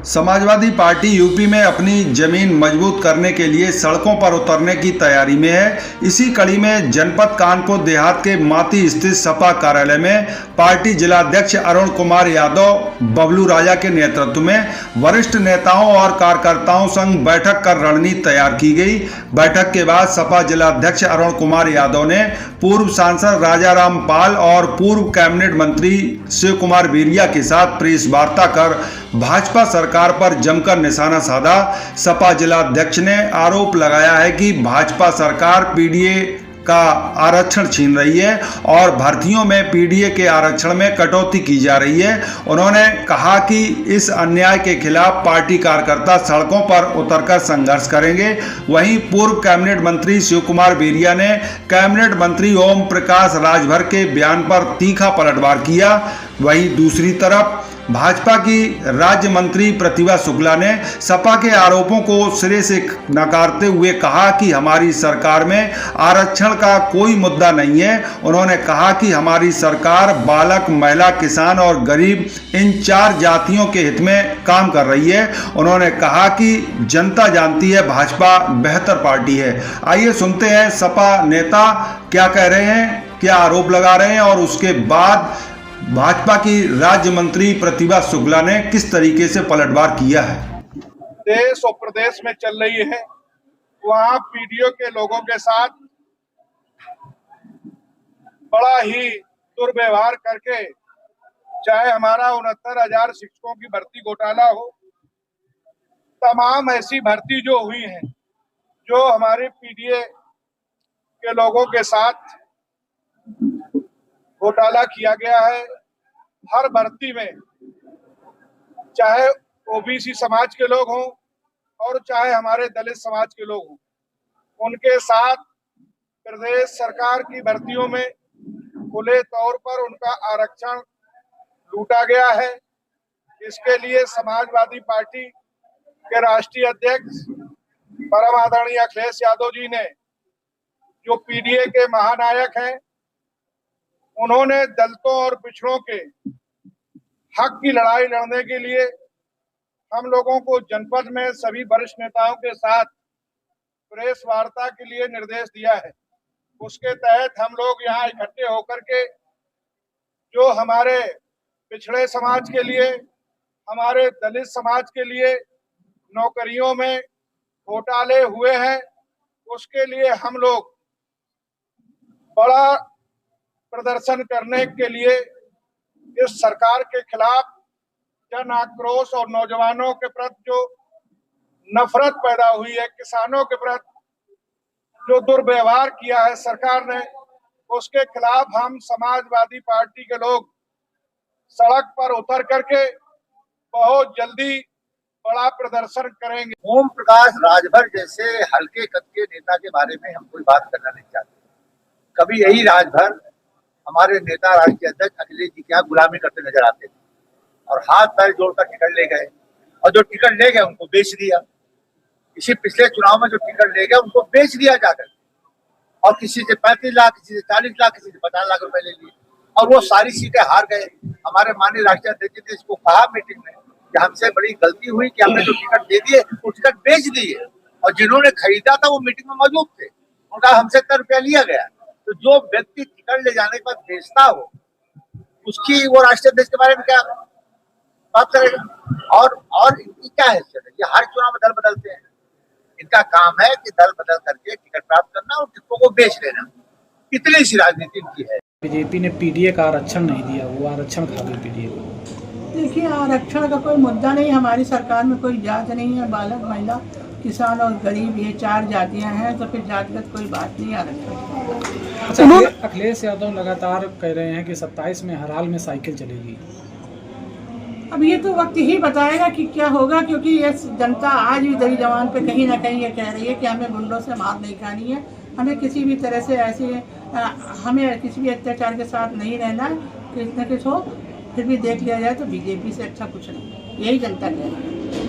Samajwadi party UP में अपनी जमीन मजबूत करने के लिए सड़कों पर उतरने की तैयारी में है। इसी कड़ी में जनपद कानपुर देहात के माती स्थित सपा कार्यालय में पार्टी जिलाध्यक्ष अरुण कुमार यादव बबलू राजा के नेतृत्व में वरिष्ठ नेताओं और कार्यकर्ताओं संग बैठक कर रणनीति तैयार की गई। बैठक के बाद सपा जिलाध्यक्ष अरुण कुमार यादव ने पूर्व सांसद राजाराम पाल और पूर्व कैबिनेट मंत्री शिव कुमार बीरिया के साथ प्रेस वार्ता कर भाजपा सरकार पर जमकर निशाना साधा। सपा जिलाध्यक्ष ने आरोप लगाया है कि भाजपा सरकार पीडीए का आरक्षण छीन रही है और भर्तियों में पीडीए के आरक्षण में कटौती की जा रही है। उन्होंने कहा कि इस अन्याय के खिलाफ पार्टी कार्यकर्ता सड़कों पर उतरकर संघर्ष करेंगे। वहीं पूर्व कैबिनेट मंत्री शिव कुमार बीरिया ने कैबिनेट मंत्री ओम प्रकाश राजभर के बयान पर तीखा पलटवार किया। वहीं दूसरी तरफ भाजपा की राज्य मंत्री प्रतिभा शुक्ला ने सपा के आरोपों को सिरे से नकारते हुए कहा कि हमारी सरकार में आरक्षण का कोई मुद्दा नहीं है। उन्होंने कहा कि हमारी सरकार बालक, महिला, किसान और गरीब इन चार जातियों के हित में काम कर रही है। उन्होंने कहा कि जनता जानती है भाजपा बेहतर पार्टी है। आइए सुनते हैं सपा नेता क्या कह रहे हैं, क्या आरोप लगा रहे हैं और उसके बाद भाजपा की राज्य मंत्री प्रतिभा शुक्ला ने किस तरीके से पलटवार किया है। देश और प्रदेश में चल रही है, वहां पीडीओ के लोगों के साथ बड़ा ही दुर्व्यवहार करके, चाहे हमारा 69,000 शिक्षकों की भर्ती घोटाला हो, तमाम ऐसी भर्ती जो हुई है, जो हमारे पीडीए के लोगों के साथ घोटाला किया गया है। हर भर्ती में चाहे ओबीसी समाज के लोग हों और चाहे हमारे दलित समाज के लोग हों, उनके साथ प्रदेश सरकार की भर्तियों में खुले तौर पर उनका आरक्षण लूटा गया है। इसके लिए समाजवादी पार्टी के राष्ट्रीय अध्यक्ष परम आदरणीय अखिलेश यादव जी ने, जो पीडीए के महानायक हैं, उन्होंने दलितों और पिछड़ों के हक की लड़ाई लड़ने के लिए हम लोगों को जनपद में सभी वरिष्ठ नेताओं के साथ प्रेस वार्ता के लिए निर्देश दिया है। उसके तहत हम लोग यहाँ इकट्ठे होकर के जो हमारे पिछड़े समाज के लिए, हमारे दलित समाज के लिए नौकरियों में घोटाले हुए हैं, उसके लिए हम लोग बड़ा प्रदर्शन करने के लिए इस सरकार के खिलाफ जन आक्रोश और नौजवानों के प्रति जो नफरत पैदा हुई है, किसानों के प्रति जो दुर्व्यवहार किया है सरकार ने, उसके खिलाफ हम समाजवादी पार्टी के लोग सड़क पर उतर करके बहुत जल्दी बड़ा प्रदर्शन करेंगे। ओम प्रकाश राजभर जैसे हल्के कद के नेता के बारे में हम कोई बात करना नहीं चाहते। कभी यही राजभर हमारे नेता राष्ट्रीय अध्यक्ष अखिलेश जी के यहाँ गुलामी करते नजर आते थे और हाथ पैर जोड़कर टिकट ले गए, और जो टिकट ले गए उनको बेच दिया। इसी पिछले चुनाव में जो टिकट ले गए उनको बेच दिया जाकर, और किसी से 35 लाख, किसी से 40 लाख, किसी से 50 लाख रुपए ले लिए, और वो सारी सीटें हार गए। हमारे माननीय राष्ट्रीय अध्यक्ष ने इसको कहा मीटिंग में कि हमसे बड़ी गलती हुई कि हमने जो टिकट दे दिए वो टिकट बेच दिए, और जिन्होंने खरीदा था वो मीटिंग में मौजूद थे, उनका हमसे इतना रुपया लिया गया। तो जो व्यक्ति टिकट ले जाने के बाद बेचता हो, उसकी वो राष्ट्रीय अध्यक्ष के बारे में क्या बात करेगा? और इनकी क्या हैसियत है? ये हर चुनाव में दल बदलते हैं। इनका काम है कि दल बदल करके टिकट प्राप्त करना और टिकटों को बेच लेना। इतनी सी राजनीति इनकी है। बीजेपी ने पीडीए का आरक्षण नहीं दिया, वो आरक्षण खा गई पीडीए को। देखिए, आरक्षण का कोई मुद्दा नहीं। हमारी सरकार में कोई जात नहीं है। बालक, महिला, किसान और गरीब, ये चार जातियां हैं, तो फिर जातिगत कोई बात नहीं आरक्षण। अच्छा, अखिलेश यादव लगातार कह रहे हैं कि 27 में हर हाल में साइकिल चलेगी। अब ये तो वक्त ही बताएगा कि क्या होगा, क्योंकि ये जनता आज भी दरी जवान पे कहीं ना कहीं ये कह रही है कि हमें गुंडों से मार नहीं खानी है, हमें किसी भी तरह से हमें किसी भी अत्याचार के साथ नहीं रहना है। किस न किस हो, फिर भी देख लिया जाए तो बीजेपी से अच्छा कुछ नहीं, यही जनता कह रही है।